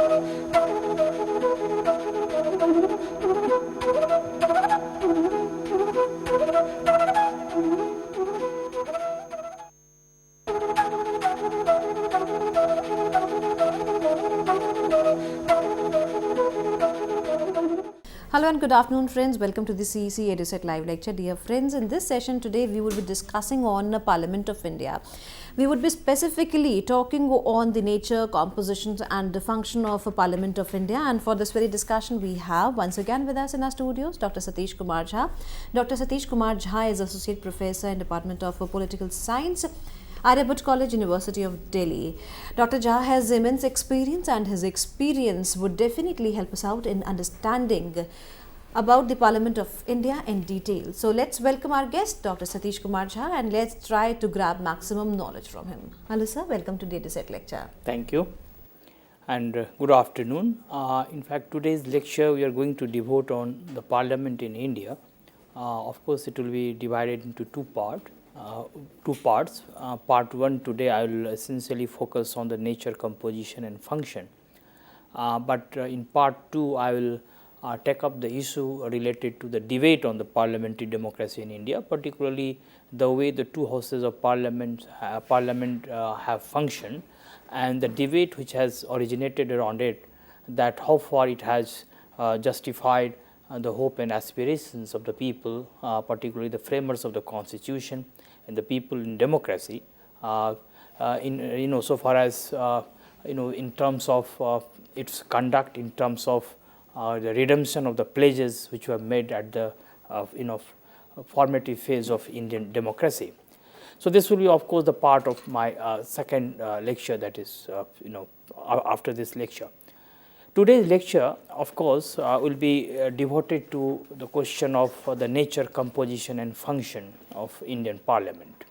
Hello and good afternoon friends, welcome to the CEC-UGC live lecture. Dear friends, in this session today we will be discussing on Parliament of India. We would be specifically talking on the nature, compositions and the function of Parliament of India, and for this very discussion we have once again with us in our studios Dr. Satish Kumar Jha. Dr. Satish Kumar Jha is Associate Professor in Department of Political Science, Aryabhat College, University of Delhi. Dr. Jha has immense experience and his experience would definitely help us out in understanding about the Parliament of India in detail. So let's welcome our guest Dr. Satish Kumar Jha and let's try to grab maximum knowledge from him. Hello sir, welcome to Data Set Lecture. Thank you and good afternoon. In fact, today's lecture we are going to devote on the Parliament in India. Of course, it will be divided into two parts. Part 1 today I will essentially focus on the nature, composition and function, but in part 2 I will take up the issue related to the debate on the parliamentary democracy in India, particularly the way the two houses of parliament have functioned and the debate which has originated around it, that how far it has justified the hope and aspirations of the people, particularly the framers of the constitution and the people in democracy, so far as in terms of its conduct, in terms of the redemption of the pledges which were made at the formative phase of Indian democracy. So this will be of course the part of my second lecture, that is after this lecture. Today's lecture of course will be devoted to the question of the nature, composition and function of Indian Parliament.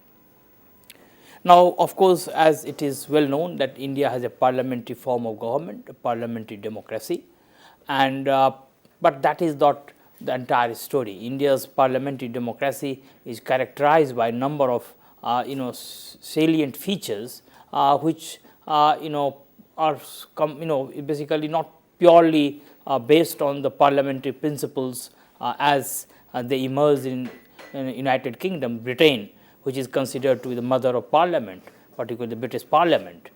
Now of course, as it is well known that India has a parliamentary form of government, a parliamentary democracy, and but that is not the entire story. India's parliamentary democracy is characterized by a number of salient features which are basically not purely based on the parliamentary principles as they emerged in United Kingdom, Britain, which is considered to be the mother of parliament, particularly the British Parliament.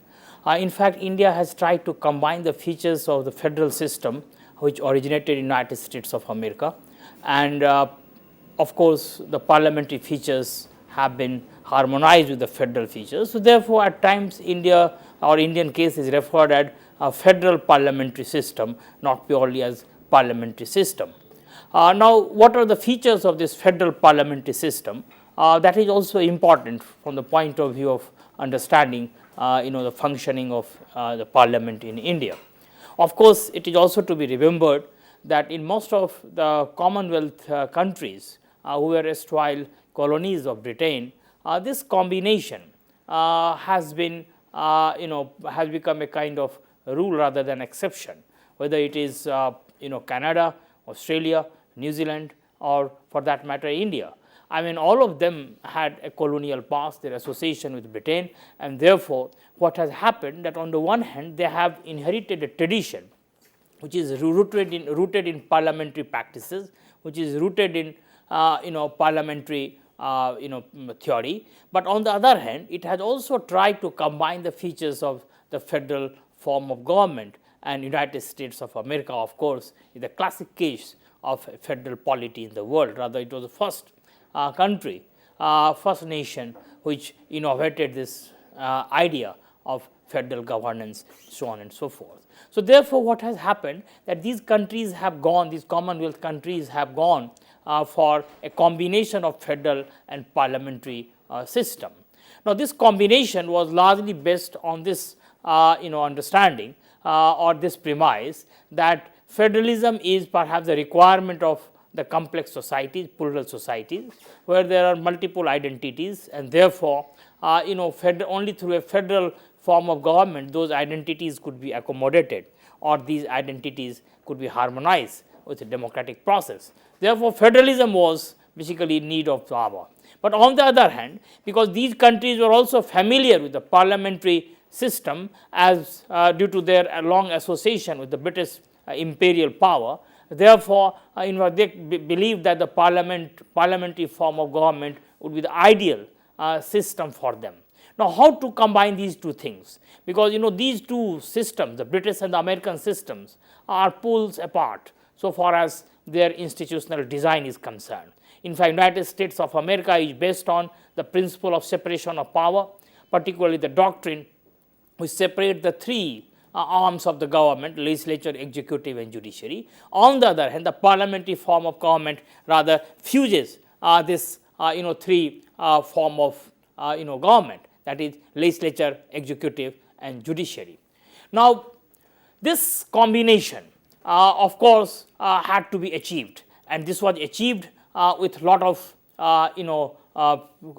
In fact, India has tried to combine the features of the federal system which originated in United States of America, and of course the parliamentary features have been harmonized with the federal features. So therefore, at times India or Indian case is referred as a federal parliamentary system, not purely as parliamentary system. Now, what are the features of this federal parliamentary system? That is also important from the point of view of understanding the functioning of the parliament in India. Of course, it is also to be remembered that in most of the Commonwealth countries who were erstwhile colonies of Britain, this combination has been has become a kind of rule rather than exception, whether it is Canada, Australia, New Zealand or for that matter India. I mean, all of them had a colonial past, their association with Britain, and therefore what has happened that on the one hand they have inherited a tradition which is rooted in parliamentary practices, which is rooted in parliamentary theory, but on the other hand it has also tried to combine the features of the federal form of government, and United States of America of course is the classic case of a federal polity in the world. Rather, it was the first country, first nation which innovated this idea of federal governance, so on and so forth. So therefore, what has happened that these countries have gone, these Commonwealth countries have gone for a combination of federal and parliamentary system. Now, this combination was largely based on this understanding or this premise that federalism is perhaps the requirement of the complex societies, plural societies, where there are multiple identities, and therefore, only through a federal form of government those identities could be accommodated or these identities could be harmonized with a democratic process. Therefore, federalism was basically in need of power. But on the other hand, because these countries were also familiar with the parliamentary system as due to their long association with the British imperial power. Therefore, they believe that the parliamentary form of government would be the ideal system for them. Now, how to combine these two things? Because these two systems, the British and the American systems, are poles apart so far as their institutional design is concerned. In fact, United States of America is based on the principle of separation of power, particularly the doctrine which separate the three arms of the government, legislature, executive and judiciary. On the other hand, the parliamentary form of government rather fuses this three form of government, that is legislature, executive and judiciary. Now, this combination of course had to be achieved, and this was achieved with lot of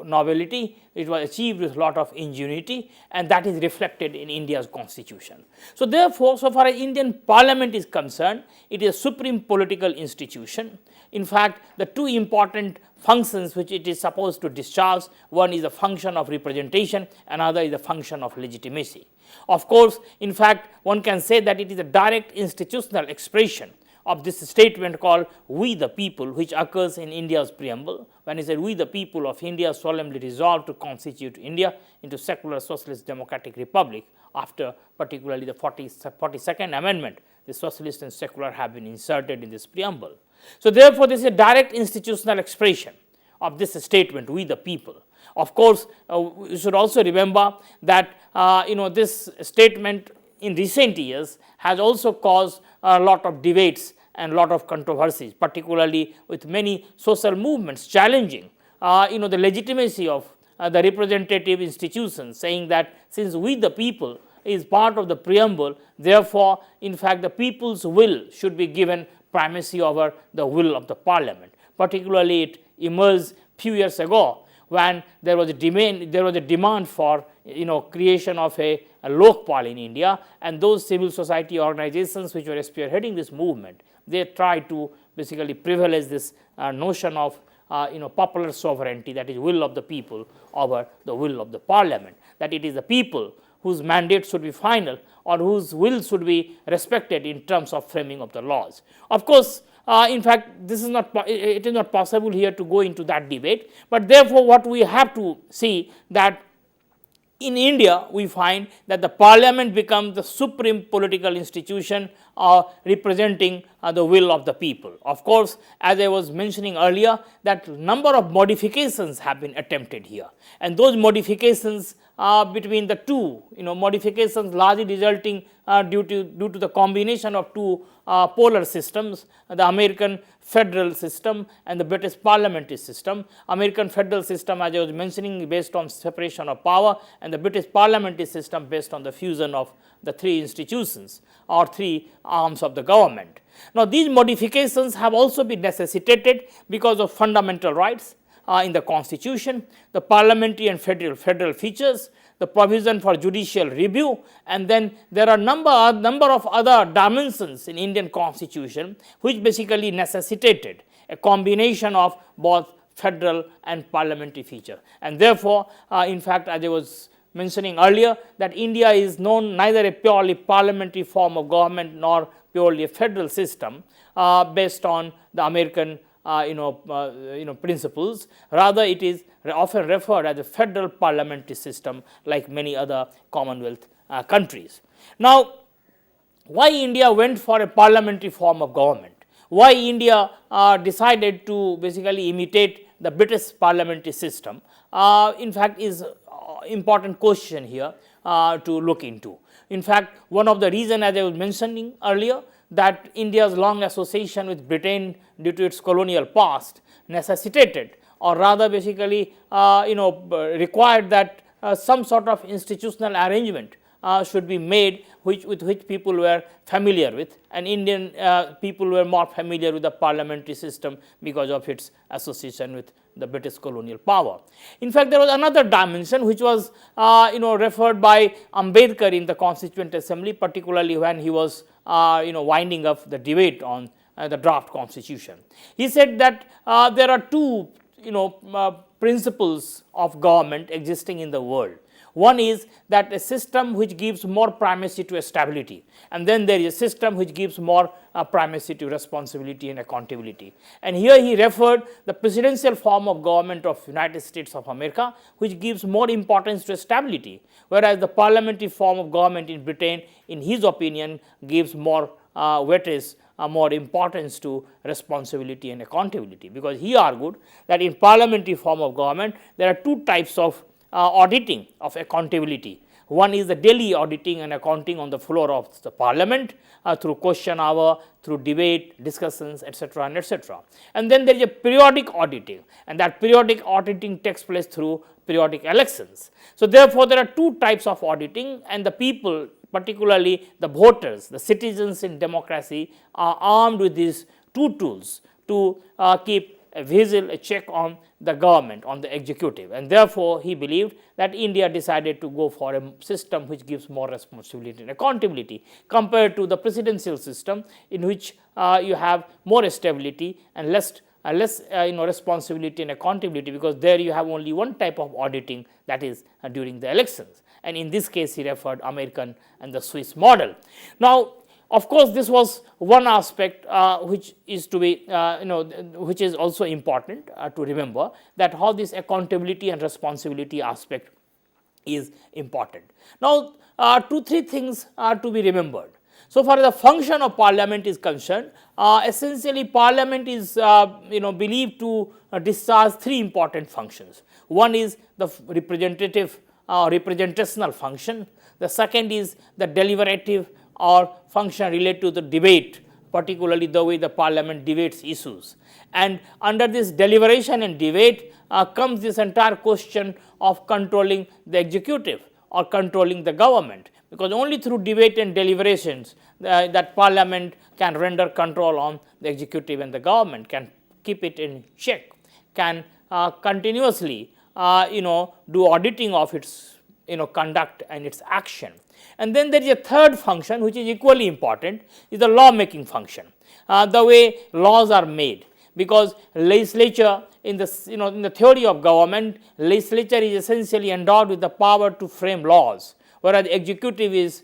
novelty. It was achieved with lot of ingenuity, and that is reflected in India's constitution. So therefore, so far as Indian parliament is concerned, it is a supreme political institution. In fact, the two important functions which it is supposed to discharge, one is the function of representation, another is the function of legitimacy. Of course, in fact, one can say that it is a direct institutional expression of this statement called "We the people," which occurs in India's preamble, when it said, "We the people of India solemnly resolve to constitute India into secular socialist democratic republic." After particularly the 42nd amendment, the socialist and secular have been inserted in this preamble. So therefore, this is a direct institutional expression of this statement, "We the people." Of course, you should also remember that this statement in recent years has also caused a lot of debates and lot of controversies, particularly with many social movements challenging the legitimacy of the representative institutions, saying that since "we the people" is part of the preamble, therefore in fact the people's will should be given primacy over the will of the parliament. Particularly it emerged few years ago when there was a demand for creation of a Lokpal in India, and those civil society organizations which were spearheading this movement, they tried to basically privilege this notion of popular sovereignty, that is will of the people over the will of the parliament, that it is the people whose mandate should be final or whose will should be respected in terms of framing of the laws. Of course, in fact, it is not possible here to go into that debate, but therefore what we have to see that in India we find that the parliament becomes the supreme political institution representing the will of the people. Of course, as I was mentioning earlier, that number of modifications have been attempted here, and those modifications between the two, modifications largely resulting due to the combination of two polar systems, the American federal system and the British parliamentary system. American federal system, as I was mentioning, based on separation of power, and the British parliamentary system based on the fusion of the three institutions or three arms of the government. Now, these modifications have also been necessitated because of fundamental rights in the constitution, the parliamentary and federal features, the provision for judicial review, and then there are number of other dimensions in Indian constitution which basically necessitated a combination of both federal and parliamentary feature. And therefore, in fact, as I was mentioning earlier, that India is known neither a purely parliamentary form of government nor purely a federal system based on the American principles. Rather, it is often referred as a federal parliamentary system like many other Commonwealth countries. Now, why India went for a parliamentary form of government? Why India decided to basically imitate the British parliamentary system, in fact, is important question here to look into. In fact, one of the reasons, as I was mentioning earlier, that India's long association with Britain due to its colonial past necessitated, or rather basically required that some sort of institutional arrangement should be made with which people were familiar with, and Indian people were more familiar with the parliamentary system because of its association with the British colonial power. In fact, there was another dimension which was referred by Ambedkar in the Constituent Assembly, particularly when he was winding up the debate on the draft constitution. He said that there are two principles of government existing in the world. One is that a system which gives more primacy to stability, and then there is a system which gives more primacy to responsibility and accountability. And here he referred the presidential form of government of United States of America, which gives more importance to stability, whereas the parliamentary form of government in Britain, in his opinion, gives more weightage, more importance to responsibility and accountability, because he argued that in parliamentary form of government there are two types of auditing of accountability. One is the daily auditing and accounting on the floor of the parliament through question hour, through debate, discussions, etc. and etc. And then there is a periodic auditing, and that periodic auditing takes place through periodic elections. So therefore, there are two types of auditing, and the people, particularly the voters, the citizens in democracy, are armed with these two tools to keep a vigil, a check on the government, on the executive. And therefore, he believed that India decided to go for a system which gives more responsibility and accountability compared to the presidential system, in which you have more stability and less responsibility and accountability, because there you have only one type of auditing, that is during the elections. And in this case, he referred American and the Swiss model. Now, of course, this was one aspect which is to be, which is also important to remember, that how this accountability and responsibility aspect is important. Now, 2-3 things are to be remembered. So far as the function of parliament is concerned, essentially parliament is believed to discharge 3 important functions. One is the representative representational function. The second is the deliberative or function related to the debate, particularly the way the parliament debates issues. And under this deliberation and debate comes this entire question of controlling the executive or controlling the government, because only through debate and deliberations that parliament can render control on the executive and the government, can keep it in check, can continuously do auditing of its conduct and its action. And then there is a third function which is equally important, is the law making function, the way laws are made, because legislature in the in the theory of government, legislature is essentially endowed with the power to frame laws, whereas executive is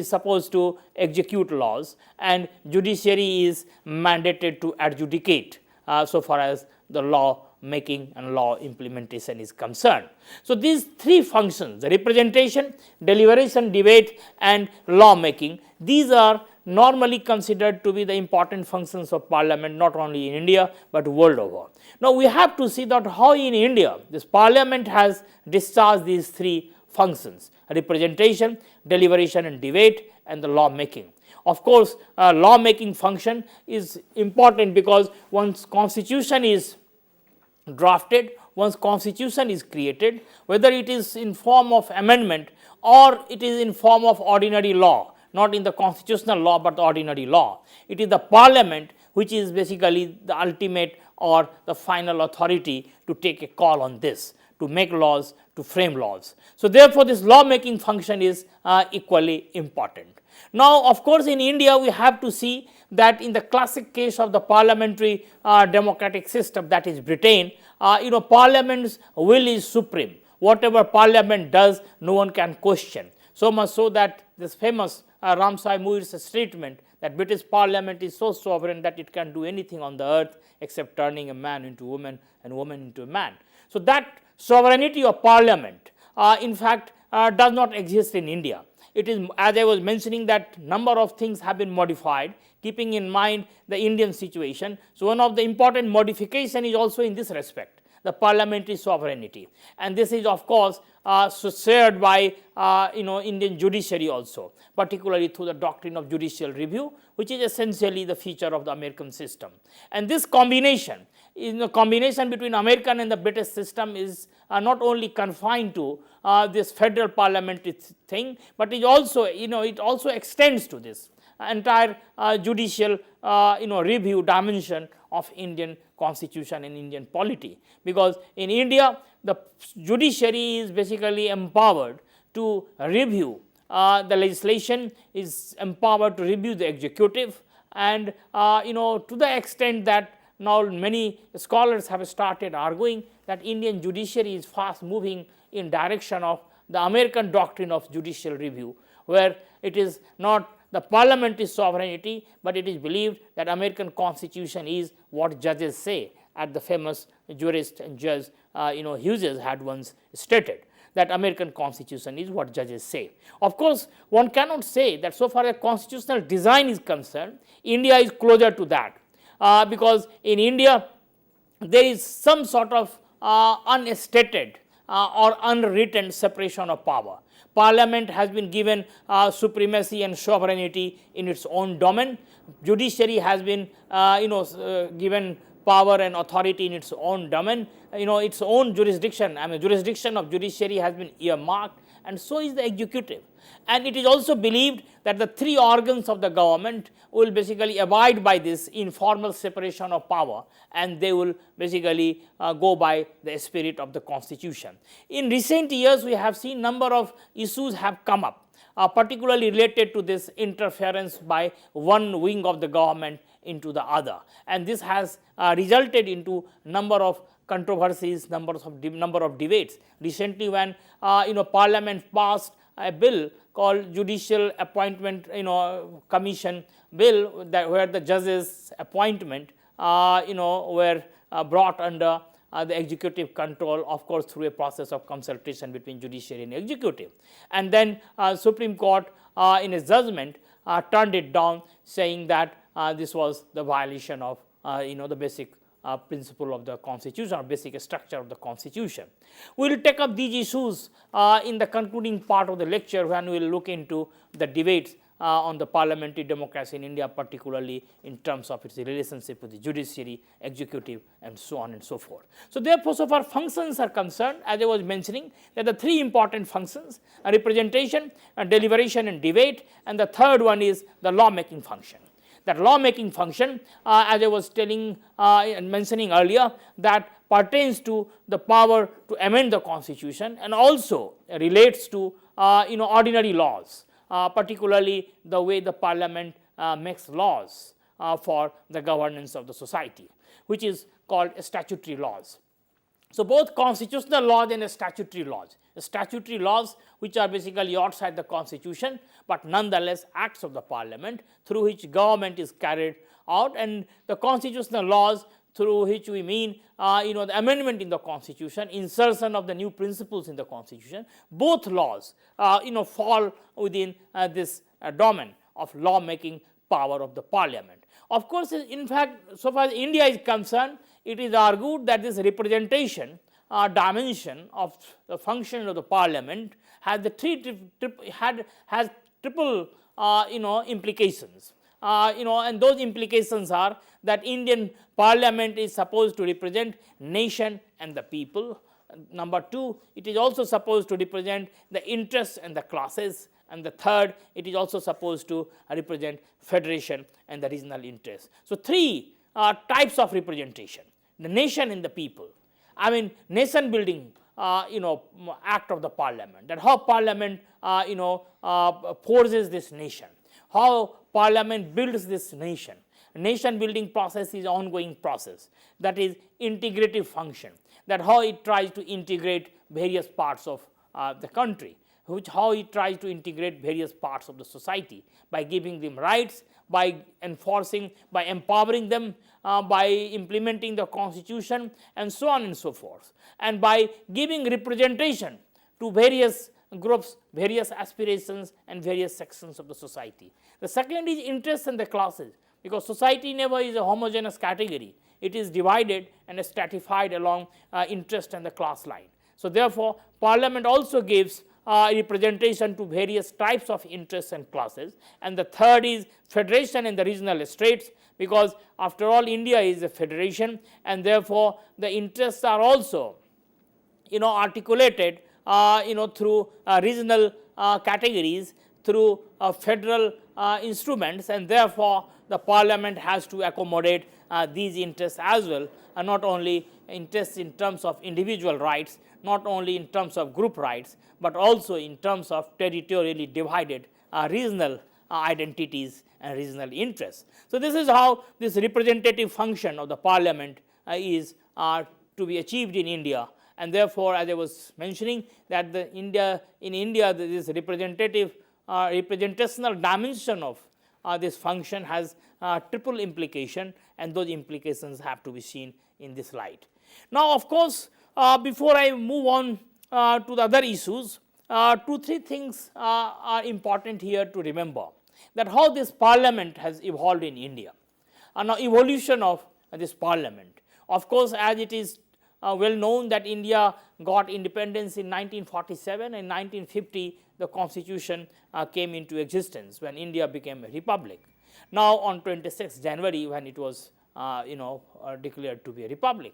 supposed to execute laws, and judiciary is mandated to adjudicate so far as the law making and law implementation is concerned. So these 3 functions, the representation, deliberation, debate and law making, these are normally considered to be the important functions of parliament, not only in India but world over. Now we have to see that how in India this parliament has discharged these 3 functions: representation, deliberation and debate, and the law making. Of course, law making function is important because once constitution is drafted, once constitution is created, whether it is in form of amendment or it is in form of ordinary law, not in the constitutional law but the ordinary law, it is the parliament which is basically the ultimate or the final authority to take a call on this, to make laws, to frame laws. So therefore, this law making function is equally important. Now, of course, in India we have to see that in the classic case of the parliamentary democratic system, that is Britain, parliament's will is supreme. Whatever parliament does, no one can question. So much so that this famous Ramsay Muir's statement that British parliament is so sovereign that it can do anything on the earth except turning a man into a woman and a woman into a man. So that sovereignty of parliament in fact does not exist in India. It is, as I was mentioning, that number of things have been modified keeping in mind the Indian situation. So one of the important modification is also in this respect, the parliamentary sovereignty, and this is of course shared by Indian judiciary also, particularly through the doctrine of judicial review, which is essentially the feature of the American system. And this combination, combination between American and the British system is not only confined to this federal parliamentary thing, but it also it also extends to this entire judicial review dimension of Indian constitution and Indian polity, because in India the judiciary is basically empowered to review the legislation, is empowered to review the executive, and to the extent that now many scholars have started arguing that Indian judiciary is fast moving in direction of the American doctrine of judicial review, where it is not the parliamentary sovereignty, but it is believed that American Constitution is what judges say, as the famous jurist and judge Hughes had once stated, that American Constitution is what judges say. Of course, one cannot say that so far as constitutional design is concerned, India is closer to that, because in India there is some sort of unstated or unwritten separation of power. Parliament has been given supremacy and sovereignty in its own domain. Judiciary has been given power and authority in its own domain, its own jurisdiction. I mean, jurisdiction of judiciary has been earmarked, and so is the executive. And it is also believed that the three organs of the government will basically abide by this informal separation of power, and they will basically go by the spirit of the Constitution. In recent years, we have seen number of issues have come up, particularly related to this interference by one wing of the government into the other, and this has resulted into number of controversies, number of debates. Recently, when Parliament passed a bill called Judicial Appointment Commission Bill, where the judges' appointment were brought under the executive control, of course through a process of consultation between judiciary and executive. And then Supreme Court in a judgment turned it down, saying that this was the violation of the basic principle of the Constitution, or basic structure of the Constitution. We will take up these issues in the concluding part of the lecture, when we will look into the debates on the parliamentary democracy in India, particularly in terms of its relationship with the judiciary, executive, and so on and so forth. So therefore, so far functions are concerned, as I was mentioning, that the three important functions are representation, deliberation and debate, and the third one is the law-making function. That law-making function, as I was telling and mentioning earlier, that pertains to the power to amend the Constitution, and also relates to ordinary laws, particularly the way the Parliament makes laws for the governance of the society, which is called statutory laws. So both constitutional laws and statutory laws which are basically outside the Constitution, but nonetheless acts of the Parliament through which government is carried out, and the constitutional laws through which we mean the amendment in the Constitution, insertion of the new principles in the Constitution. Both laws fall within this domain of law-making power of the Parliament. Of course, in fact, so far as India is concerned, it is argued that this representation dimension of the function of the Parliament has the triple implications. And those implications are that Indian Parliament is supposed to represent nation and the people. Number two, it is also supposed to represent the interests and the classes. And the third, it is also supposed to represent federation and the regional interests. So three types of representation: the nation and the people. I mean, nation building act of the Parliament, that how Parliament forges this nation, how Parliament builds this nation. Nation building process is ongoing process, that is integrative function, that how it tries to integrate various parts of the country, how it tries to integrate various parts of the society by giving them rights, by enforcing, by empowering them, by implementing the Constitution, and so on and so forth, and by giving representation to various groups, various aspirations, and various sections of the society. The second is interests and the classes, because society never is a homogeneous category. It is divided and stratified along interest and the class line. So therefore, Parliament also gives representation to various types of interests and classes. And the third is federation and the regional states, because after all India is a federation, and therefore the interests are also articulated through regional categories, through federal instruments, and therefore the Parliament has to accommodate these interests as well, and not only interests in terms of individual rights, not only in terms of group rights, but also in terms of territorially divided regional identities and regional interests. So this is how this representative function of the Parliament is to be achieved in India, and therefore, as I was mentioning that in India this representative representational dimension of this function has triple implication, and those implications have to be seen in this light. Now, of course, before I move on to the other issues, 2-3 things are important here to remember, that how this parliament has evolved in India. Now, evolution of this parliament. Of course, as it is well known that India got independence in 1947, and 1950 the constitution came into existence when India became a republic. Now, on 26th January when it was declared to be a republic.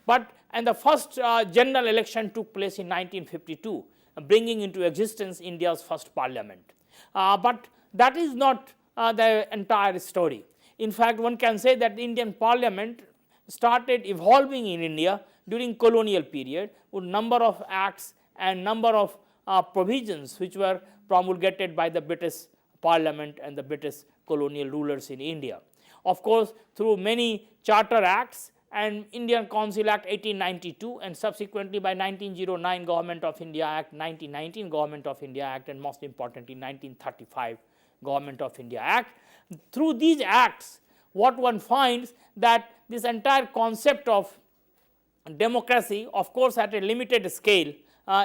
But and the first general election took place in 1952, bringing into existence India's first parliament. But that is not the entire story. In fact, one can say that the Indian parliament started evolving in India during colonial period with number of acts and number of provisions which were promulgated by the British Parliament and the British colonial rulers in India. Of course, through many charter acts and Indian Council Act 1892, and subsequently by 1909 Government of India Act, 1919 Government of India Act, and most importantly 1935 Government of India Act. Through these acts, what one finds that this entire concept of democracy, of course at a limited scale,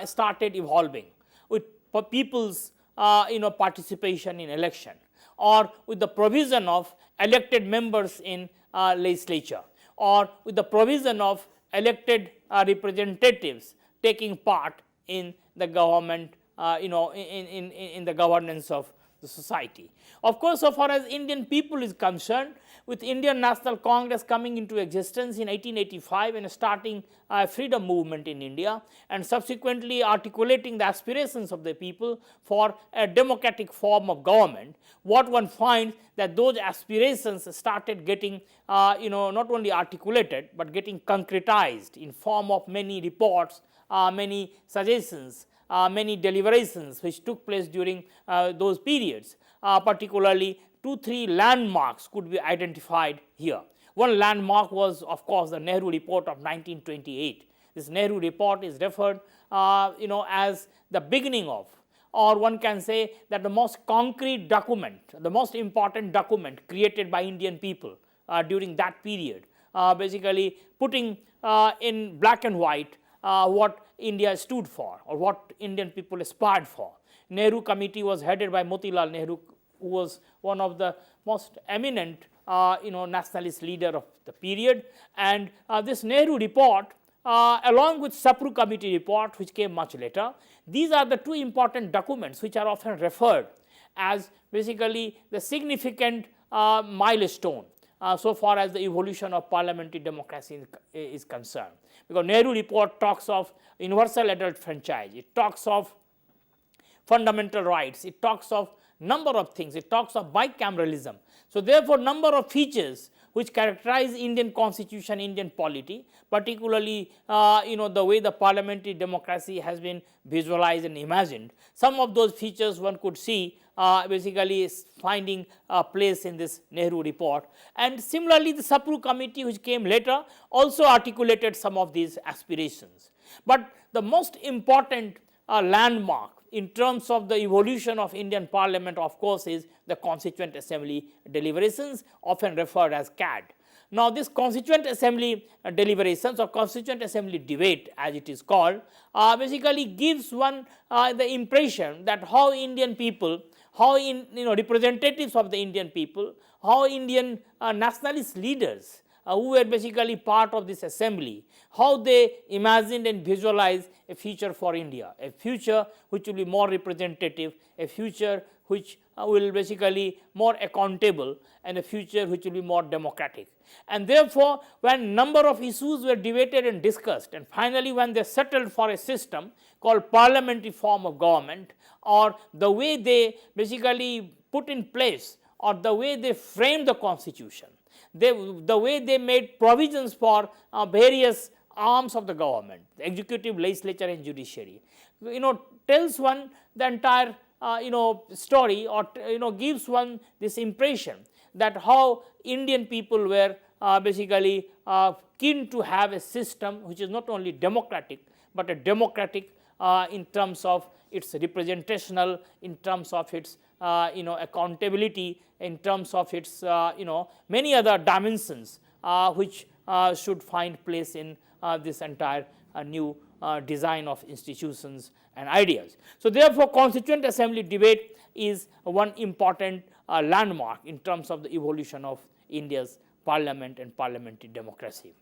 started evolving with people's participation in election, or with the provision of elected members in legislature, or with the provision of elected representatives taking part in the government, in the governance of the society. Of course, so far as Indian people is concerned, with Indian National Congress coming into existence in 1885 and starting a freedom movement in India, and subsequently articulating the aspirations of the people for a democratic form of government, what one finds that those aspirations started getting not only articulated but getting concretized in form of many reports, many suggestions, many deliberations which took place during those periods. Particularly 2-3 landmarks could be identified here. One landmark was, of course, the Nehru report of 1928. This Nehru report is referred as the beginning of, or one can say that the most concrete document, the most important document created by Indian people during that period, basically putting in black and white what India stood for or what Indian people aspired for. Nehru committee was headed by Motilal Nehru, who was one of the most eminent nationalist leader of the period, and this Nehru report along with Sapru committee report, which came much later, these are the two important documents which are often referred as basically the significant milestone so far as the evolution of parliamentary democracy is concerned. Because Nehru report talks of universal adult franchise, it talks of fundamental rights, it talks of number of things, it talks of bicameralism. So therefore, number of features which characterize Indian constitution, Indian polity, particularly the way the parliamentary democracy has been visualized and imagined. Some of those features one could see basically finding a place in this Nehru report, and similarly the Sapru committee, which came later, also articulated some of these aspirations. But the most important landmark in terms of the evolution of Indian parliament, of course, is the Constituent Assembly deliberations, often referred as CAD. Now, this Constituent Assembly deliberations or Constituent Assembly debate, as it is called, basically gives one the impression that how Indian people, how representatives of the Indian people, how Indian nationalist leaders who were basically part of this assembly, how they imagined and visualized a future for India, a future which will be more representative, a future which will basically more accountable, and a future which will be more democratic. And therefore, when number of issues were debated and discussed, and finally when they settled for a system called parliamentary form of government, or the way they basically put in place or the way they framed the constitution, the way they made provisions for various arms of the government, the executive, legislature and judiciary, tells one the entire story, or gives one this impression that how Indian people were basically keen to have a system which is not only democratic but a democratic in terms of its representational, in terms of its accountability, in terms of its many other dimensions which should find place in this entire new design of institutions and ideas. So, therefore, Constituent Assembly debate is one important landmark in terms of the evolution of India's parliament and parliamentary democracy.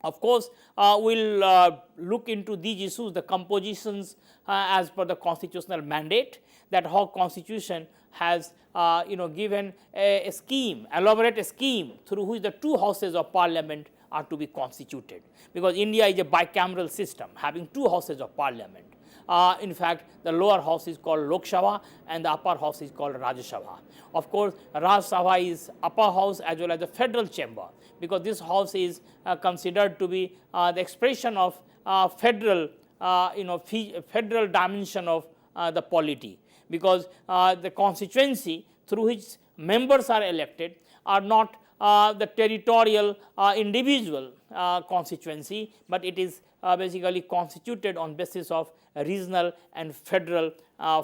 Of course, we will look into these issues, the compositions as per the constitutional mandate, that how constitution has given a scheme, elaborate a scheme through which the two houses of parliament are to be constituted, because India is a bicameral system having two houses of parliament. In fact, the lower house is called Lok Sabha and the upper house is called Rajya Sabha. Of course, Rajya Sabha is upper house as well as the federal chamber, because this house is considered to be the expression of federal federal dimension of the polity, because the constituency through which members are elected are not the territorial individual constituency, but it is basically constituted on basis of regional and federal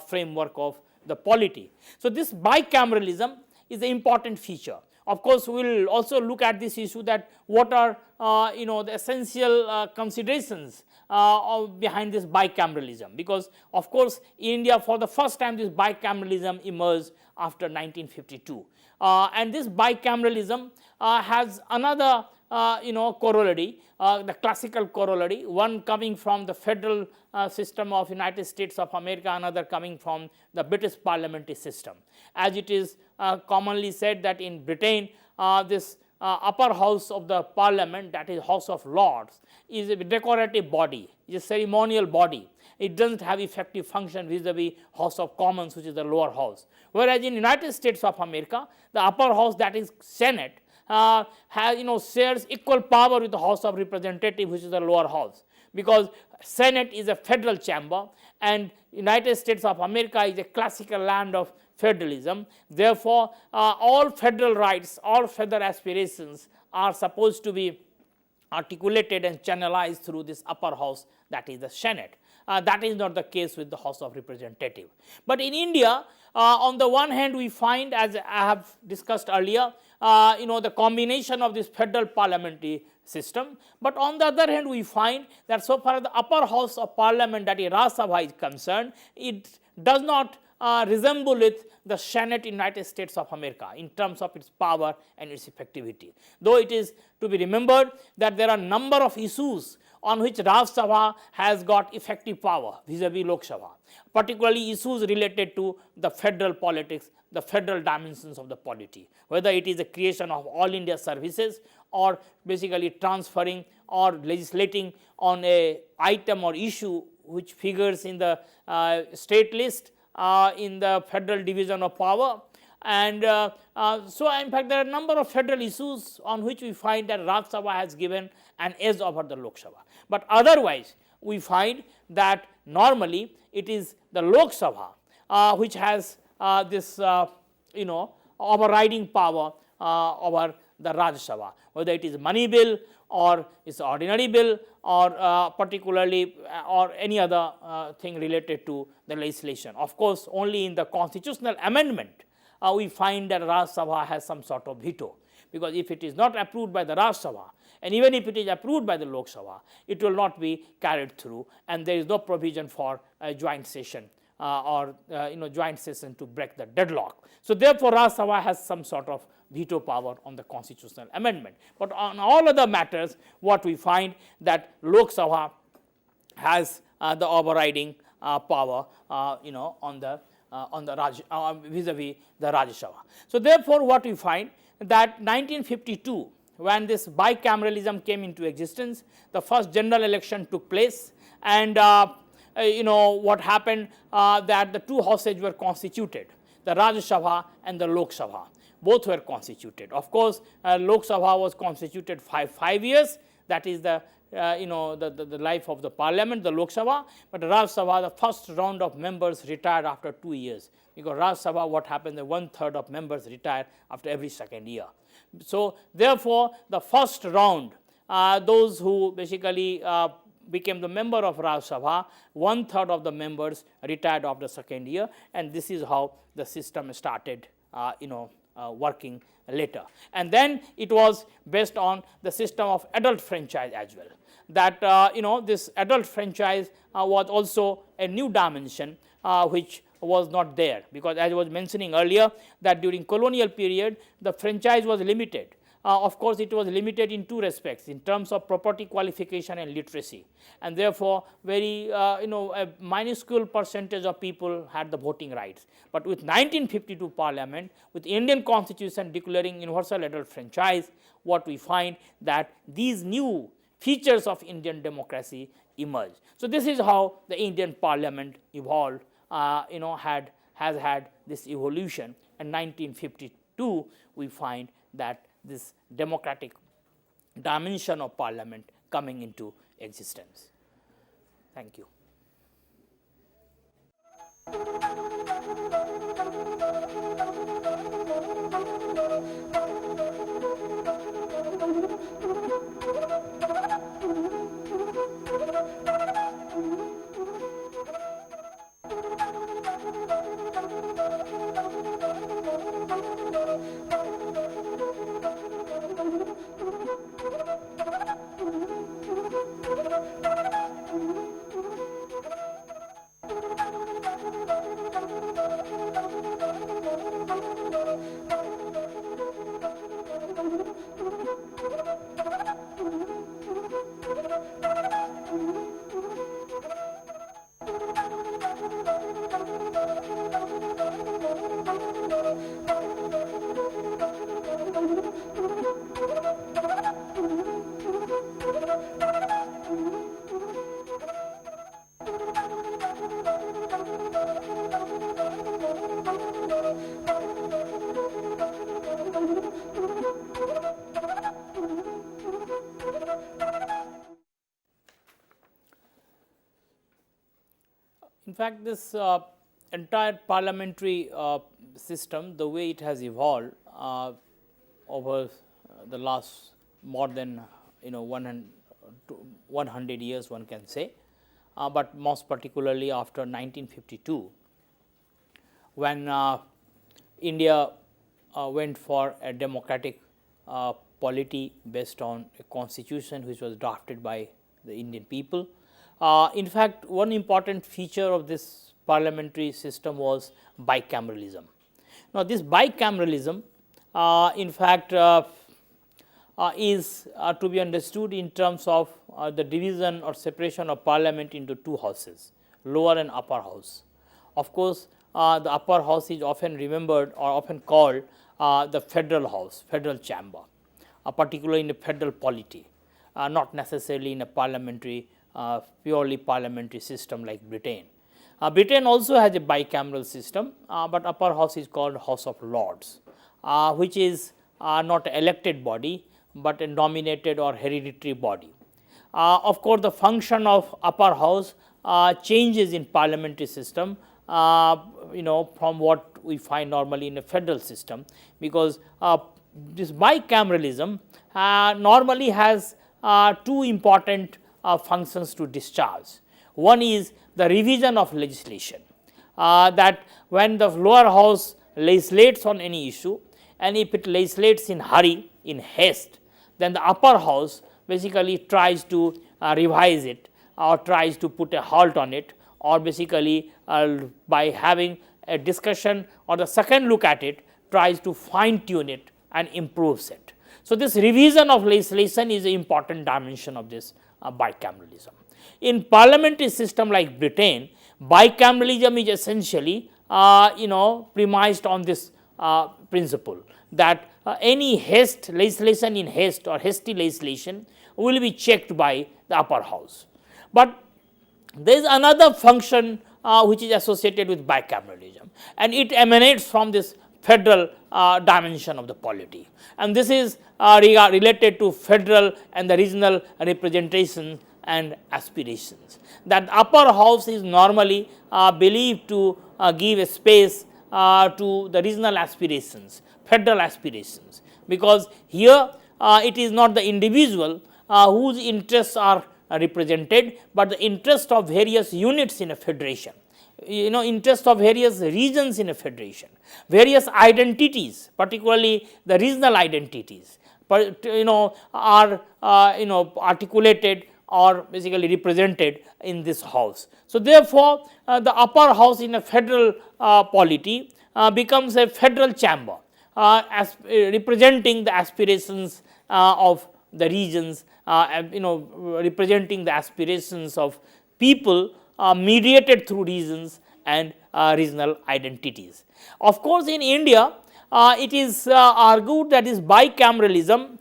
framework of the polity. So, this bicameralism is an important feature. Of course, we will also look at this issue, that what are the essential considerations behind this bicameralism, because of course, in India for the first time this bicameralism emerged after 1952, and this bicameralism has another corollary, the classical corollary, one coming from the federal system of United States of America, another coming from the British parliamentary system. As it is commonly said that in Britain, this upper house of the parliament, that is House of Lords, is a decorative body, is a ceremonial body. It does not have effective function vis-a-vis House of Commons, which is the lower house. Whereas in United States of America, the upper house, that is Senate, shares equal power with the House of Representatives, which is the lower house, because Senate is a federal chamber and United States of America is a classical land of federalism. Therefore, all federal rights, all federal aspirations are supposed to be articulated and channelized through this upper house, that is the Senate. That is not the case with the House of Representatives. But in India, on the one hand, we find, as I have discussed earlier, the combination of this federal parliamentary system. But on the other hand, we find that so far as the upper house of parliament, that is Rajya Sabha, is concerned, it does not resemble with the Senate in United States of America in terms of its power and its effectivity. Though it is to be remembered that there are number of issues on which Rajya Sabha has got effective power vis-a-vis Lok Sabha, particularly issues related to the federal politics, the federal dimensions of the polity, whether it is the creation of all India services or basically transferring or legislating on a item or issue which figures in the state list in the federal division of power. And so, in fact, there are a number of federal issues on which we find that Rajya Sabha has given an edge over the Lok Sabha. But otherwise, we find that normally it is the Lok Sabha which has this overriding power over the Rajya Sabha, whether it is money bill or its ordinary bill or particularly or any other thing related to the legislation. Of course, only in the constitutional amendment we find that Rajya Sabha has some sort of veto, because if it is not approved by the Rajya Sabha and even if it is approved by the Lok Sabha, it will not be carried through, and there is no provision for a joint session or joint session to break the deadlock. So, therefore, Rajya Sabha has some sort of veto power on the constitutional amendment. But on all other matters, what we find that Lok Sabha has the overriding power on the vis-a-vis the Rajya Sabha. So, therefore, what we find that 1952, when this bicameralism came into existence, the first general election took place, and what happened that the two houses were constituted, the Rajya Sabha and the Lok Sabha, both were constituted. Of course, Lok Sabha was constituted 5 years, that is the the life of the parliament, the Lok Sabha, but Rajya Sabha, the first round of members retired after 2 years, because Rajya Sabha, what happened, the 1/3 of members retire after every second year. So, therefore, the first round, those who basically became the member of Raj Sabha, 1/3 of the members retired after second year, and this is how the system started working later. And then it was based on the system of adult franchise as well, that this adult franchise was also a new dimension which was not there, because as I was mentioning earlier, that during colonial period the franchise was limited. Of course, it was limited in two respects, in terms of property qualification and literacy, and therefore very a minuscule percentage of people had the voting rights. But with 1952 Parliament, with Indian Constitution declaring universal adult franchise, what we find that these new features of Indian democracy emerged. So this is how the Indian Parliament evolved, has had this evolution. In 1952, we find that this democratic dimension of Parliament coming into existence. Thank you. In fact, this entire parliamentary system, the way it has evolved over the last more than 100 years, one can say, but most particularly after 1952, when India went for a democratic polity based on a constitution which was drafted by the Indian people. In fact, one important feature of this parliamentary system was bicameralism. Now, this bicameralism in fact is to be understood in terms of the division or separation of parliament into two houses, lower and upper house. Of course, the upper house is often remembered or often called the federal house, federal chamber, particularly in the federal polity, not necessarily in a parliamentary purely parliamentary system like Britain. Britain also has a bicameral system, but upper house is called House of Lords, which is not an elected body, but a nominated or hereditary body. Of course, the function of upper house changes in parliamentary system, from what we find normally in a federal system, because this bicameralism normally has two important functions to discharge. One is the revision of legislation, that when the lower house legislates on any issue, and if it legislates in hurry, in haste, then the upper house basically tries to revise it or tries to put a halt on it, or basically by having a discussion or the second look at it, tries to fine tune it and improves it. So, this revision of legislation is an important dimension of this bicameralism. In parliamentary system like Britain, bicameralism is essentially premised on this principle, that any legislation in haste or hasty legislation will be checked by the upper house. But there is another function which is associated with bicameralism, and it emanates from this federal dimension of the polity, and this is related to federal and the regional representation and aspirations. That upper house is normally believed to give a space to the regional aspirations, federal aspirations, because here it is not the individual whose interests are represented, but the interest of various units in a federation, interest of various regions in a federation, various identities, particularly the regional identities, are articulated or basically represented in this house. So, therefore, the upper house in a federal polity becomes a federal chamber representing the aspirations of the regions, representing the aspirations of people mediated through regions and regional identities. Of course, in India, it is argued that is bicameralism,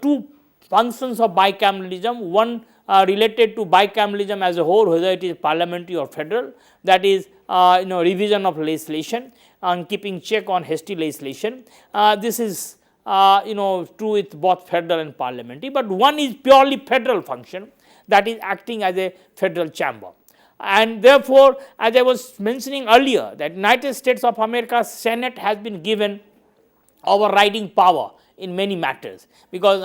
two functions of bicameralism, one related to bicameralism as a whole, whether it is parliamentary or federal, that is revision of legislation and keeping check on hasty legislation. This is true with both federal and parliamentary, but one is purely federal function, that is acting as a federal chamber. And therefore, as I was mentioning earlier, that United States of America Senate has been given overriding power in many matters, because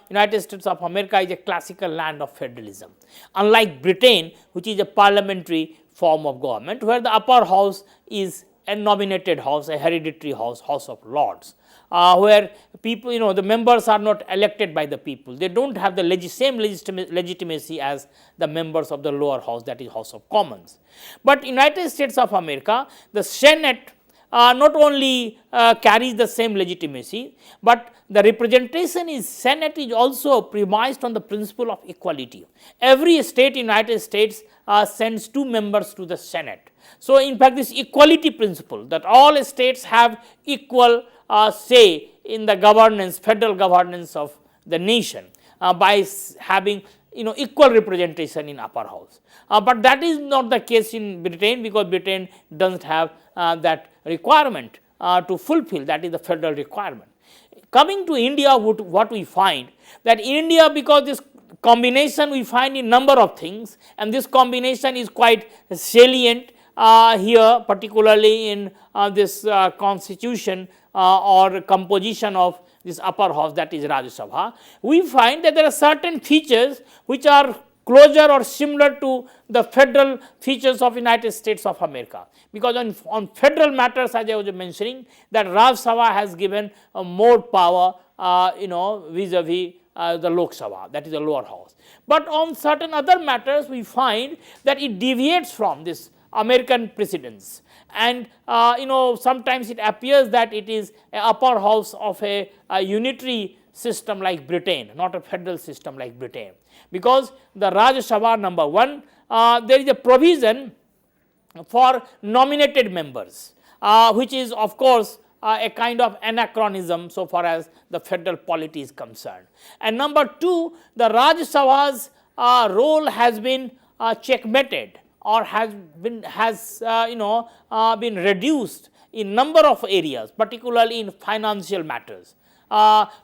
United States of America is a classical land of federalism, unlike Britain, which is a parliamentary form of government, where the upper house is a nominated house, a hereditary house, House of Lords, where people, the members are not elected by the people. They do not have the same legitimacy as the members of the lower house, that is House of Commons. But United States of America, the Senate not only carries the same legitimacy, but the representation in Senate is also premised on the principle of equality. Every state in United States sends 2 members to the Senate. So, in fact, this equality principle, that all states have equal say in the governance, federal governance of the nation by having equal representation in upper house. But that is not the case in Britain, because Britain does not have that requirement to fulfill, that is the federal requirement. Coming to India, what we find, that in India, because this combination we find in number of things, and this combination is quite salient here, particularly in this constitution or composition of this upper house, that is Rajya Sabha, we find that there are certain features which are closer or similar to the federal features of United States of America, because on federal matters, as I was mentioning, that Rajya Sabha has given more power vis-a-vis the Lok Sabha, that is the lower house. But on certain other matters, we find that it deviates from this American precedents, and sometimes it appears that it is an upper house of a unitary system like Britain, not a federal system like Britain, because the Rajya Sabha, number 1, there is a provision for nominated members, which is of course a kind of anachronism so far as the federal polity is concerned. And number 2, the Rajya Sabha's role has been checkmated, or has been reduced in number of areas, particularly in financial matters.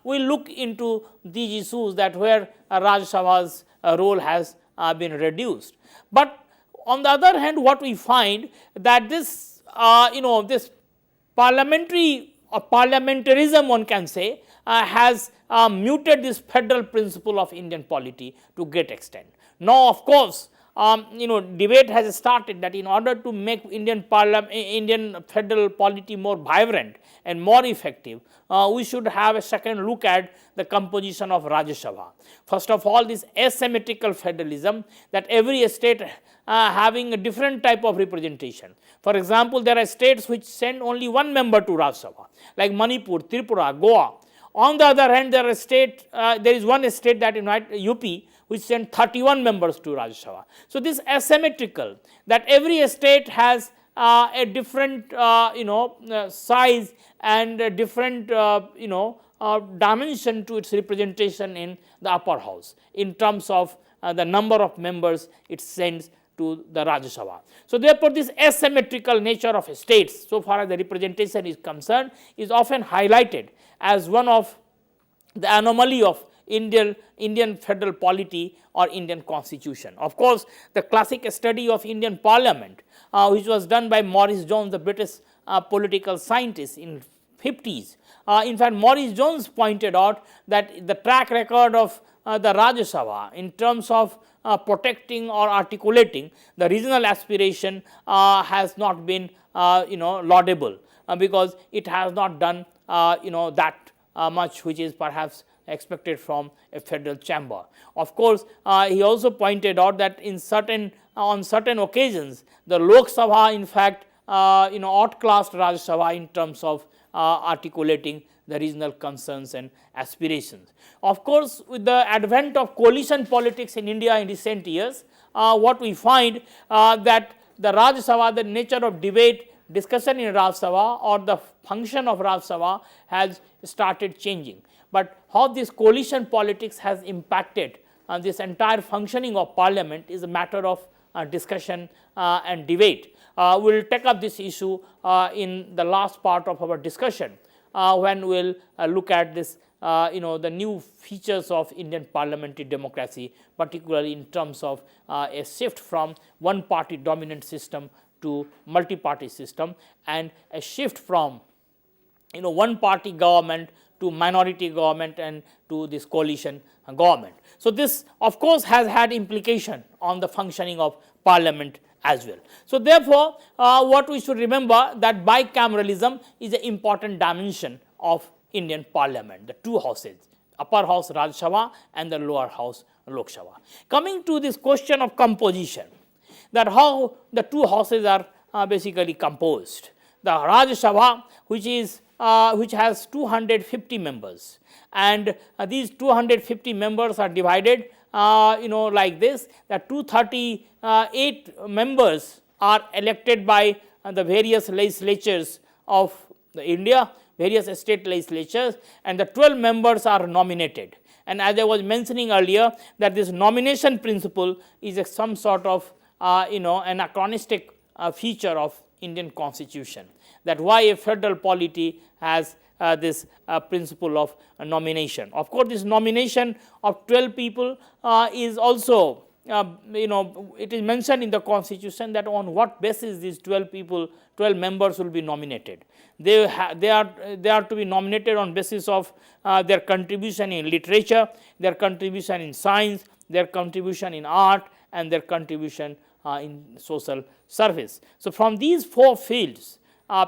We look into these issues, that where Rajya Sabha's role has been reduced. But on the other hand, what we find, that this this parliamentary or parliamentarism, one can say, has muted this federal principle of Indian polity to great extent. Now, of course, debate has started that in order to make Indian federal polity more vibrant and more effective, we should have a second look at the composition of Rajya Sabha. First of all, this asymmetrical federalism, that every state having a different type of representation. For example, there are states which send only 1 member to Rajya Sabha, like Manipur, Tripura, Goa. On the other hand, there is one state, that UP, which sent 31 members to Rajya Sabha. So, this asymmetrical, that every state has a different size and a different dimension to its representation in the upper house in terms of the number of members it sends to the Rajya Sabha. So, therefore, this asymmetrical nature of states, so far as the representation is concerned, is often highlighted as one of the anomaly of Indian federal polity or Indian constitution. Of course, the classic study of Indian Parliament, which was done by Maurice Jones, the British political scientist in 50s. In fact, Maurice Jones pointed out that the track record of the Rajya Sabha, in terms of protecting or articulating the regional aspiration, has not been laudable, because it has not done that much which is perhaps expected from a federal chamber. Of course, he also pointed out that on certain occasions the Lok Sabha in fact outclassed Rajya Sabha in terms of articulating the regional concerns and aspirations. Of course, with the advent of coalition politics in India in recent years, what we find that the Rajya Sabha, the nature of debate, discussion in Rajya Sabha or the function of Rajya Sabha has started changing. But how this coalition politics has impacted this entire functioning of Parliament is a matter of discussion and debate. We will take up this issue in the last part of our discussion, when we will look at this the new features of Indian parliamentary democracy, particularly in terms of a shift from one party dominant system to multi-party system, and a shift from one party government to minority government and to this coalition government. So, this of course has had implication on the functioning of Parliament as well. So, therefore, what we should remember that bicameralism is an important dimension of Indian Parliament, the two houses, upper house Rajya Sabha and the lower house Lok Sabha. Coming to this question of composition, that how the two houses are basically composed. The Rajya Sabha, which has 250 members, and these 250 members are divided like this, that 238 members are elected by the various legislatures of India, various state legislatures, and the 12 members are nominated. And as I was mentioning earlier, that this nomination principle is some sort of an anachronistic feature of Indian constitution, that why a federal polity has this principle of nomination. Of course, this nomination of 12 people is also it is mentioned in the constitution that on what basis these 12 members will be nominated. They are to be nominated on basis of their contribution in literature, their contribution in science, their contribution in art, and their contribution in social service. So, from these four fields,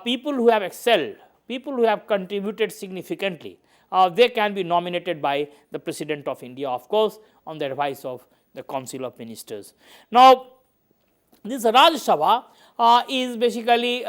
people who have excelled, people who have contributed significantly, they can be nominated by the President of India, of course, on the advice of the Council of Ministers. Now, this Rajya Sabha is basically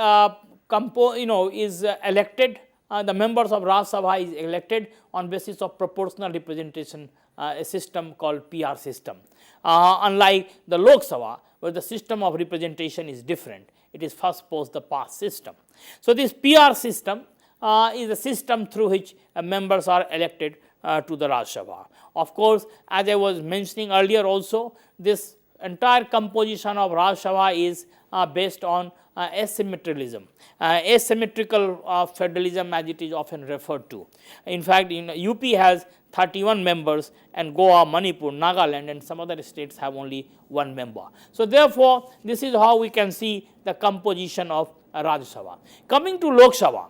is elected. The members of Rajya Sabha is elected on basis of proportional representation, a system called PR system. Unlike the Lok Sabha, where the system of representation is different, it is first post the past system. So, this PR system is a system through which members are elected to the Rajya Sabha. Of course, as I was mentioning earlier also, this entire composition of Rajya Sabha is based on asymmetricalism, asymmetrical federalism as it is often referred to. In fact, UP has 31 members, and Goa, Manipur, Nagaland and some other states have only 1 member. So, therefore, this is how we can see the composition of Rajya Sabha. Coming to Lok Sabha,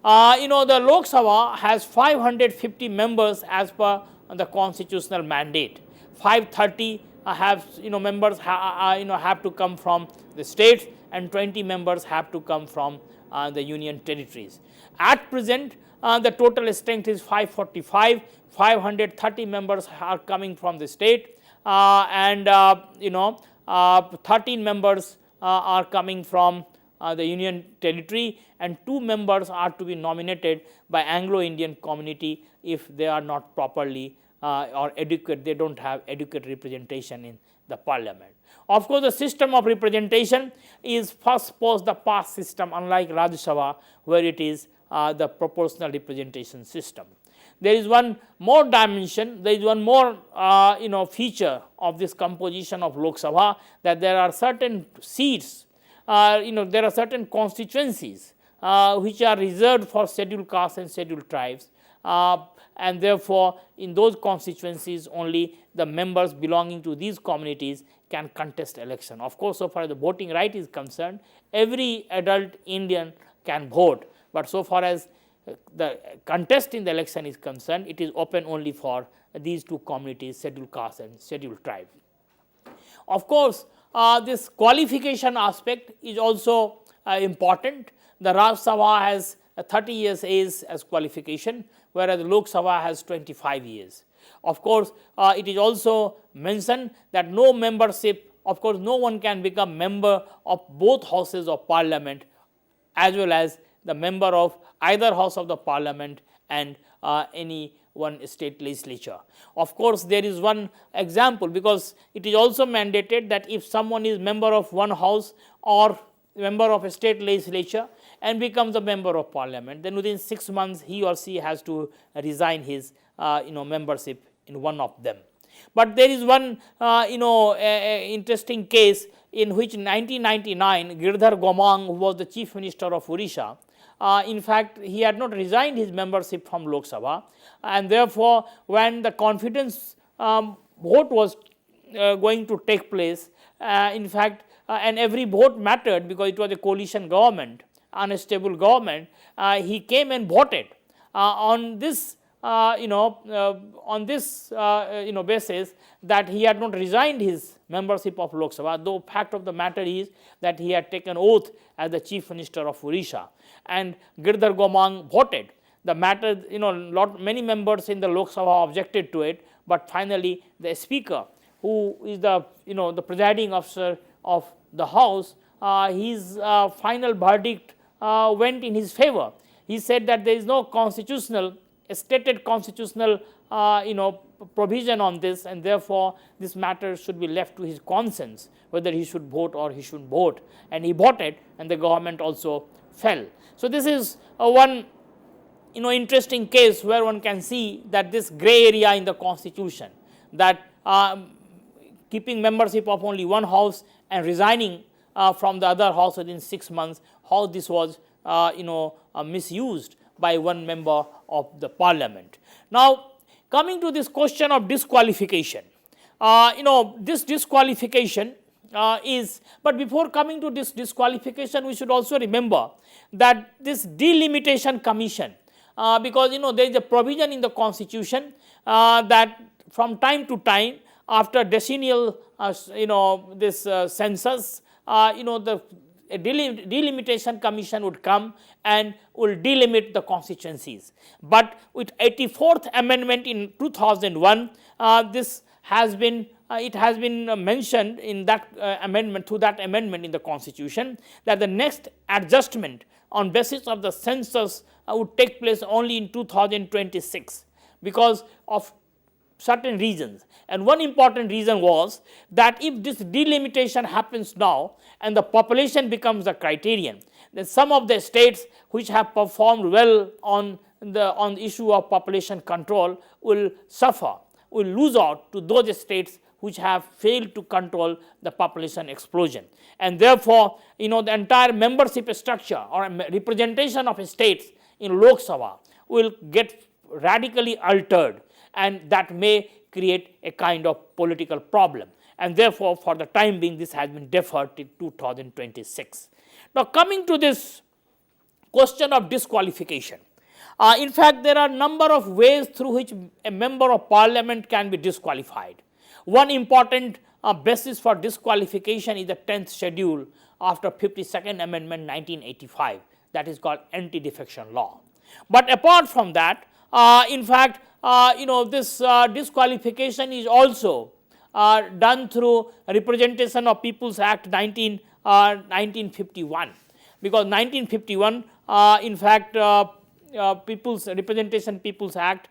the Lok Sabha has 550 members as per the constitutional mandate. 530 members have to come from the states, and 20 members have to come from the union territories. At present, the total strength is 545. 530 members are coming from the state, and 13 members are coming from the union territory, and 2 members are to be nominated by Anglo-Indian community if they are not properly or adequate, they do not have adequate representation in the Parliament. Of course, the system of representation is first post the past system, unlike Rajya Sabha, where it is the proportional representation system. There is one more dimension, there is one more feature of this composition of Lok Sabha, that there are certain seats, there are certain constituencies which are reserved for scheduled castes and scheduled tribes, and therefore, in those constituencies only the members belonging to these communities can contest election. Of course, so far as the voting right is concerned, every adult Indian can vote, but so far as the contest in the election is concerned, it is open only for these two communities, scheduled caste and scheduled tribe. Of course, this qualification aspect is also important. The Raj Sabha has 30 years age as qualification, whereas the Lok Sabha has 25 years. Of course, it is also mentioned that no membership, of course, no one can become member of both houses of parliament as well as the member of either house of the parliament and any one state legislature. Of course, there is one example, because it is also mandated that if someone is member of one house or member of a state legislature and becomes a member of parliament, then within 6 months he or she has to resign his membership in one of them. But there is one interesting case in which in 1999 Girdhar Gomang, who was the chief minister of Odisha, in fact he had not resigned his membership from Lok Sabha, and therefore when the confidence vote was going to take place, in fact and every vote mattered because it was a coalition government, unstable government, he came and voted on this basis that he had not resigned his membership of Lok Sabha, though fact of the matter is that he had taken oath as the chief minister of Odisha, and Girdhar Gomang voted. The matter, many members in the Lok Sabha objected to it, but finally the speaker, who is the presiding officer of the house, his final verdict went in his favor. He said that there is no stated constitutional provision on this, and therefore this matter should be left to his conscience whether he should vote or he should vote, and he voted and the government also fell. So this is one interesting case where one can see that this grey area in the constitution, that keeping membership of only one house and resigning from the other house within 6 months, how this was misused by one member of the parliament. Now, coming to this question of disqualification, this disqualification but before coming to this disqualification, we should also remember that this delimitation commission, because there is a provision in the constitution that from time to time after decennial census, the delimitation commission would come and will delimit the constituencies. But with 84th amendment in 2001, this has been mentioned in that amendment, through that amendment in the constitution, that the next adjustment on basis of the census would take place only in 2026 because of certain reasons. And one important reason was that if this delimitation happens now and the population becomes the criterion, then some of the states which have performed well on the issue of population control will suffer, will lose out to those states which have failed to control the population explosion. And therefore, the entire membership structure or representation of states in Lok Sabha will get radically altered, and that may create a kind of political problem. And therefore, for the time being, this has been deferred to 2026. Now, coming to this question of disqualification, in fact, there are a number of ways through which a member of parliament can be disqualified. One important basis for disqualification is the 10th schedule after 52nd Amendment 1985, that is called anti-defection law. But apart from that, in fact, this disqualification is also done through Representation of People's Act 1951, because 1951, in fact, People's Act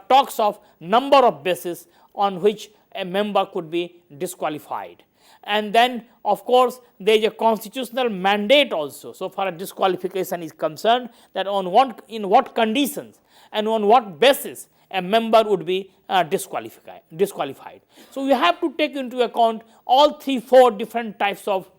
talks of number of bases on which a member could be disqualified. And then, of course, there is a constitutional mandate also, so far as disqualification is concerned, that in what conditions and on what basis a member would be disqualified. So, we have to take into account all 3-4 different types of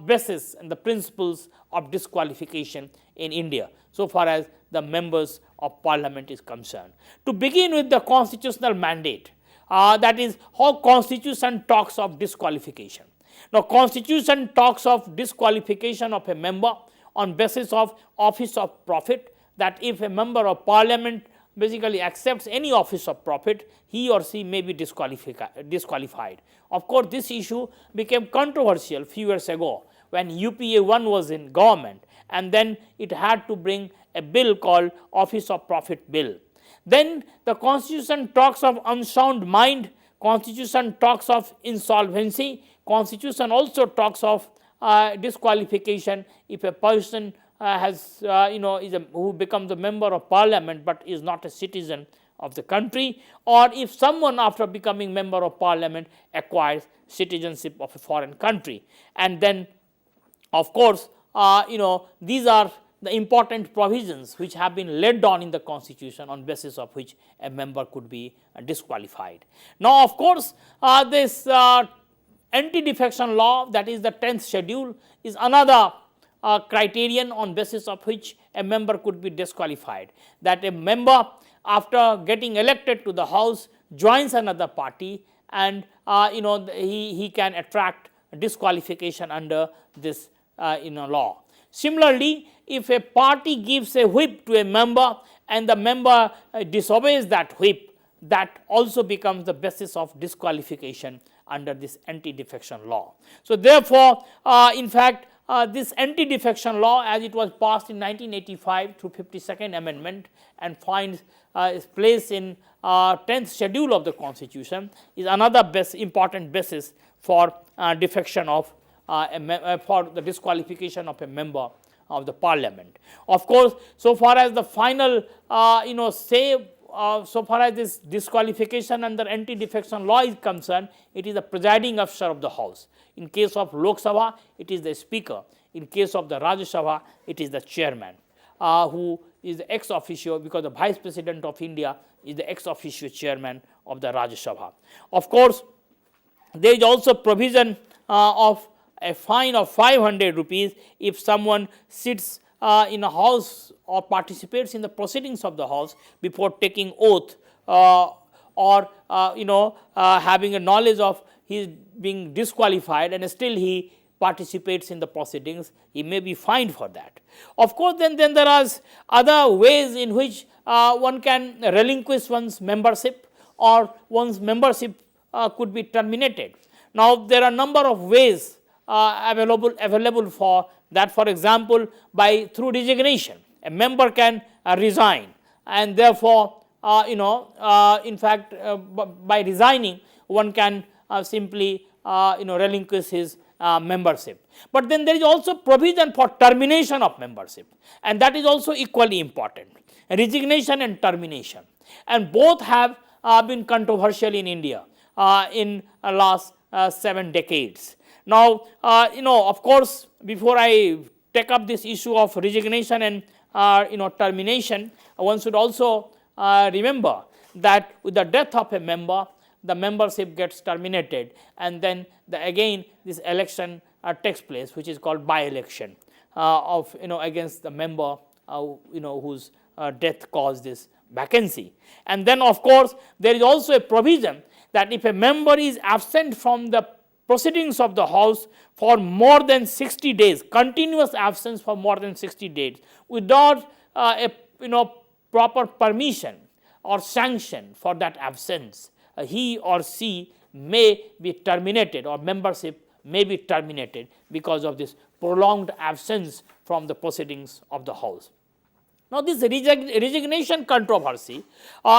basis and the principles of disqualification in India, so far as the members of parliament is concerned. To begin with the constitutional mandate, that is how constitution talks of disqualification. Now, constitution talks of disqualification of a member on basis of office of profit, that if a member of parliament basically accepts any office of profit, he or she may be disqualified. Of course, this issue became controversial few years ago when UPA 1 was in government, and then it had to bring a bill called Office of Profit Bill. Then the constitution talks of unsound mind, constitution talks of insolvency, constitution also talks of disqualification if a person has who becomes a member of parliament but is not a citizen of the country, or if someone after becoming member of parliament acquires citizenship of a foreign country. And then of course these are the important provisions which have been laid down in the constitution on basis of which a member could be disqualified. Now of course this anti-defection law, that is the 10th schedule, is another criterion on basis of which a member could be disqualified, that a member after getting elected to the house joins another party, and he can attract disqualification under this law. Similarly, if a party gives a whip to a member and the member disobeys that whip, that also becomes the basis of disqualification under this anti-defection law. So therefore, in fact, this anti-defection law, as it was passed in 1985 through 52nd Amendment and finds its place in 10th schedule of the Constitution, is another important basis for defection of for the disqualification of a member of the parliament. Of course, so far as the final so far as this disqualification under anti-defection law is concerned, it is the presiding officer of the house. In case of Lok Sabha, it is the speaker. In case of the Rajya Sabha, it is the chairman, who is the ex officio, because the vice president of India is the ex officio chairman of the Rajya Sabha. Of course, there is also provision of a fine of 500 rupees if someone sits in a house or participates in the proceedings of the house before taking oath, or having a knowledge of his being disqualified and still he participates in the proceedings, he may be fined for that. Of course, then there are other ways in which one can relinquish one's membership, or one's membership could be terminated. Now there are a number of ways available for that. For example, through resignation, a member can resign, and therefore in fact by resigning one can simply relinquish his membership. But then there is also provision for termination of membership, and that is also equally important, resignation and termination, and both have been controversial in India in last 7 decades. Now of course, before I take up this issue of resignation and termination, one should also remember that with the death of a member, the membership gets terminated, and then again this election takes place, which is called by-election of against the member whose death caused this vacancy. And then of course, there is also a provision that if a member is absent from the proceedings of the house for more than 60 days, continuous absence for more than 60 days, without a proper permission or sanction for that absence, he or she may be terminated, or membership may be terminated because of this prolonged absence from the proceedings of the house. Now this resignation controversy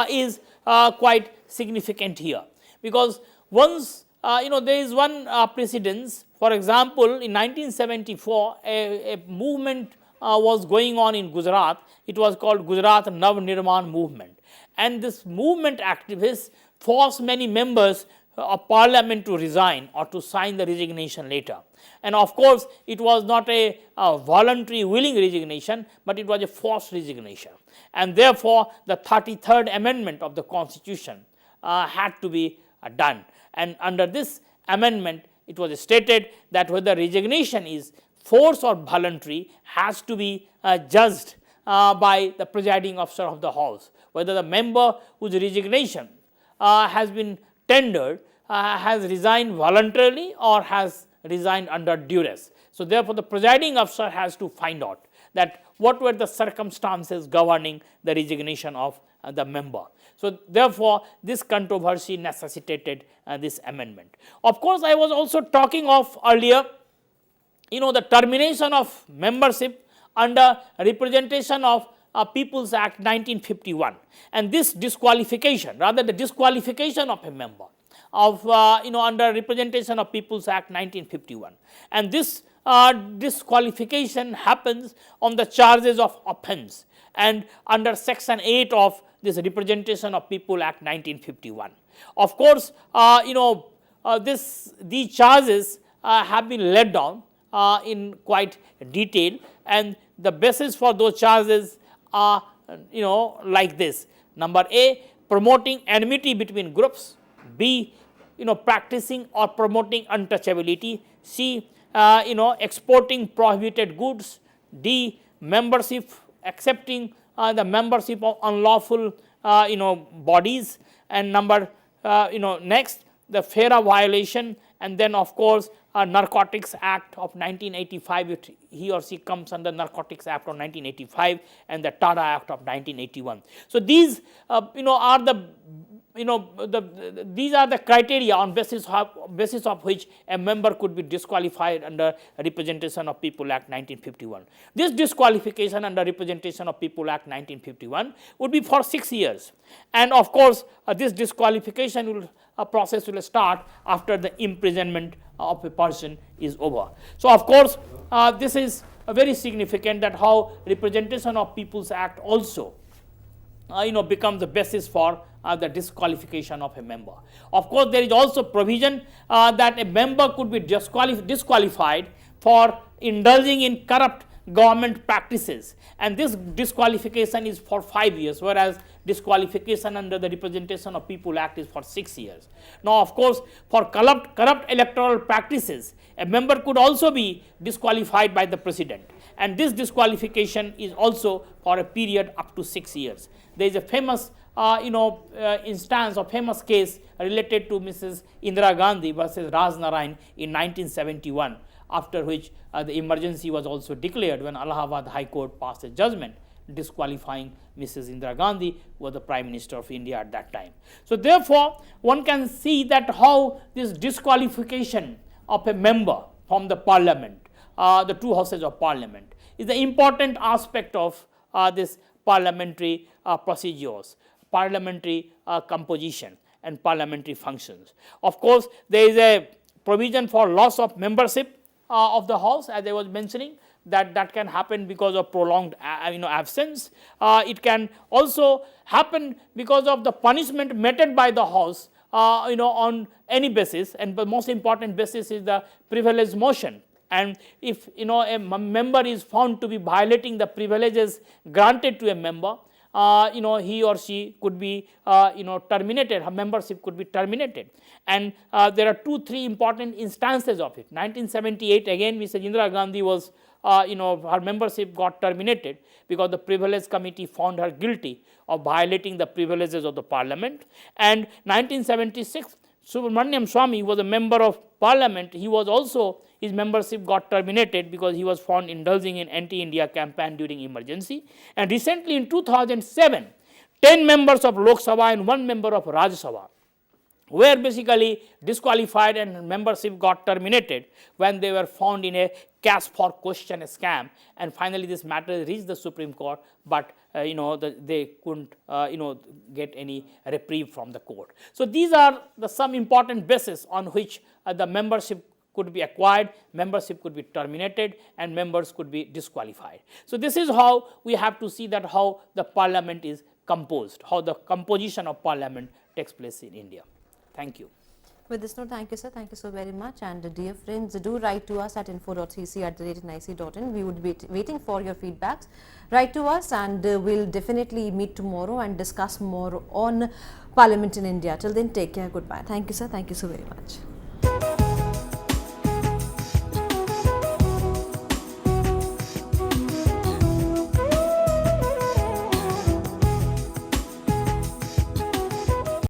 is quite significant here, because once there is one precedence. For example, in 1974 a movement was going on in Gujarat. It was called Gujarat Nav Nirman movement, and this movement activists forced many members of parliament to resign or to sign the resignation letter. And of course, it was not a voluntary willing resignation, but it was a forced resignation, and therefore the 33rd amendment of the Constitution had to be done. And under this amendment, it was stated that whether resignation is forced or voluntary has to be judged by the presiding officer of the house, whether the member whose resignation has been tendered has resigned voluntarily or has resigned under duress. So therefore, the presiding officer has to find out that what were the circumstances governing the resignation of the member. So, therefore, this controversy necessitated this amendment. Of course, I was also talking of earlier, the termination of membership under Representation of People's Act 1951, and this disqualification, rather the disqualification of a member of under Representation of People's Act 1951, and this disqualification happens on the charges of offence and under section 8 of this Representation of People Act 1951. Of course, these charges have been laid down in quite detail, and the basis for those charges are like this. Number A, promoting enmity between groups. B, practicing or promoting untouchability. C, exporting prohibited goods. D, membership, accepting the membership of unlawful bodies. And number next, the FERA violation, and then of course Narcotics Act of 1985, if he or she comes under Narcotics Act of 1985 and the TADA Act of 1981. So these are these are the criteria on basis of which a member could be disqualified under Representation of People Act 1951. This disqualification under Representation of People Act 1951 would be for 6 years, and of course this disqualification process will start after the imprisonment of a person is over. So of course this is very significant, that how Representation of People's Act also becomes the basis for the disqualification of a member. Of course, there is also provision that a member could be disqualified for indulging in corrupt government practices, and this disqualification is for 5 years, whereas disqualification under the Representation of People Act is for 6 years. Now, of course, for corrupt electoral practices, a member could also be disqualified by the President, and this disqualification is also for a period up to 6 years. There is a famous instance or famous case related to Mrs. Indira Gandhi versus Raj Narayan in 1971, after which the emergency was also declared when Allahabad High Court passed a judgment disqualifying Mrs. Indira Gandhi, who was the Prime Minister of India at that time. So therefore, one can see that how this disqualification of a member from the Parliament, the two houses of Parliament, is an important aspect of this parliamentary procedures, parliamentary composition and parliamentary functions. Of course, there is a provision for loss of membership of the House, as I was mentioning, that can happen because of prolonged absence. It can also happen because of the punishment meted by the House on any basis, and the most important basis is the privilege motion. And if a member is found to be violating the privileges granted to a member, he or she could be terminated, her membership could be terminated. And there are 2-3 important instances of it. 1978, again Mrs. Indira Gandhi was her membership got terminated because the Privilege Committee found her guilty of violating the privileges of the Parliament. And 1976, Subramaniam Swamy was a member of Parliament. He was also, his membership got terminated because he was found indulging in anti-India campaign during emergency. And recently in 2007, 10 members of Lok Sabha and 1 member of Rajya Sabha were basically disqualified and membership got terminated when they were found in a cash for question scam. And finally this matter reached the Supreme Court, but they couldn't get any reprieve from the court. So these are some important bases on which the membership could be acquired, membership could be terminated, and members could be disqualified. So this is how we have to see that how the Parliament is composed, how the composition of Parliament takes place in India. Thank you. With this note, thank you, sir. Thank you so very much. And dear friends, do write to us at info.cc@nic.in. We would be waiting for your feedbacks. Write to us, and we'll definitely meet tomorrow and discuss more on Parliament in India. Till then, take care. Goodbye. Thank you, sir. Thank you so very much.